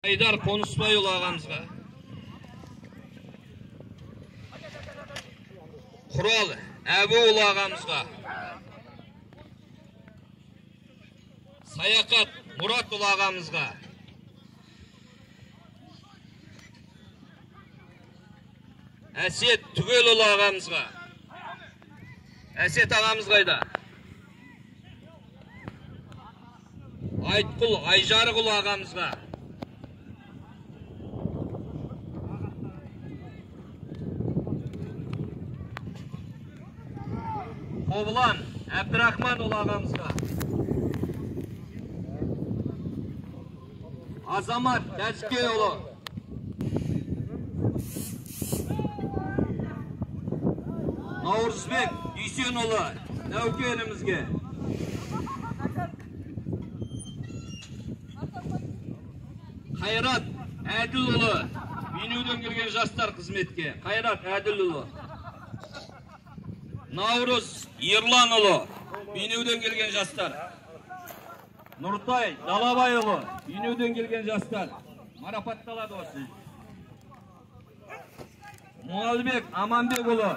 Айдар Қонысбайұлы ағамызға. Құрал Әбуұлы ағамызға. Саяқат Мұратұлы ағамызға. Әсет Түгелұлы ағамызға. Әсет ағамыз қайда? Айтқұл Айжарықұлы ағамызға. Қобылан Әбдірахманұлы ағамызға. Азамат Тәжікейұлы. Наурызбек Дүйсенұлы нәукерімізге. Қайрат Әділұлы Бейнеуден келген жастар қызметке. Қайрат Әділұлы. Наурыз Ерланұлы Бейнеуден келген жастар. Нұртай Далабайұлы Бейнеуден келген жастар. Марапатталады осы. Мұғалбек Аманбекұлы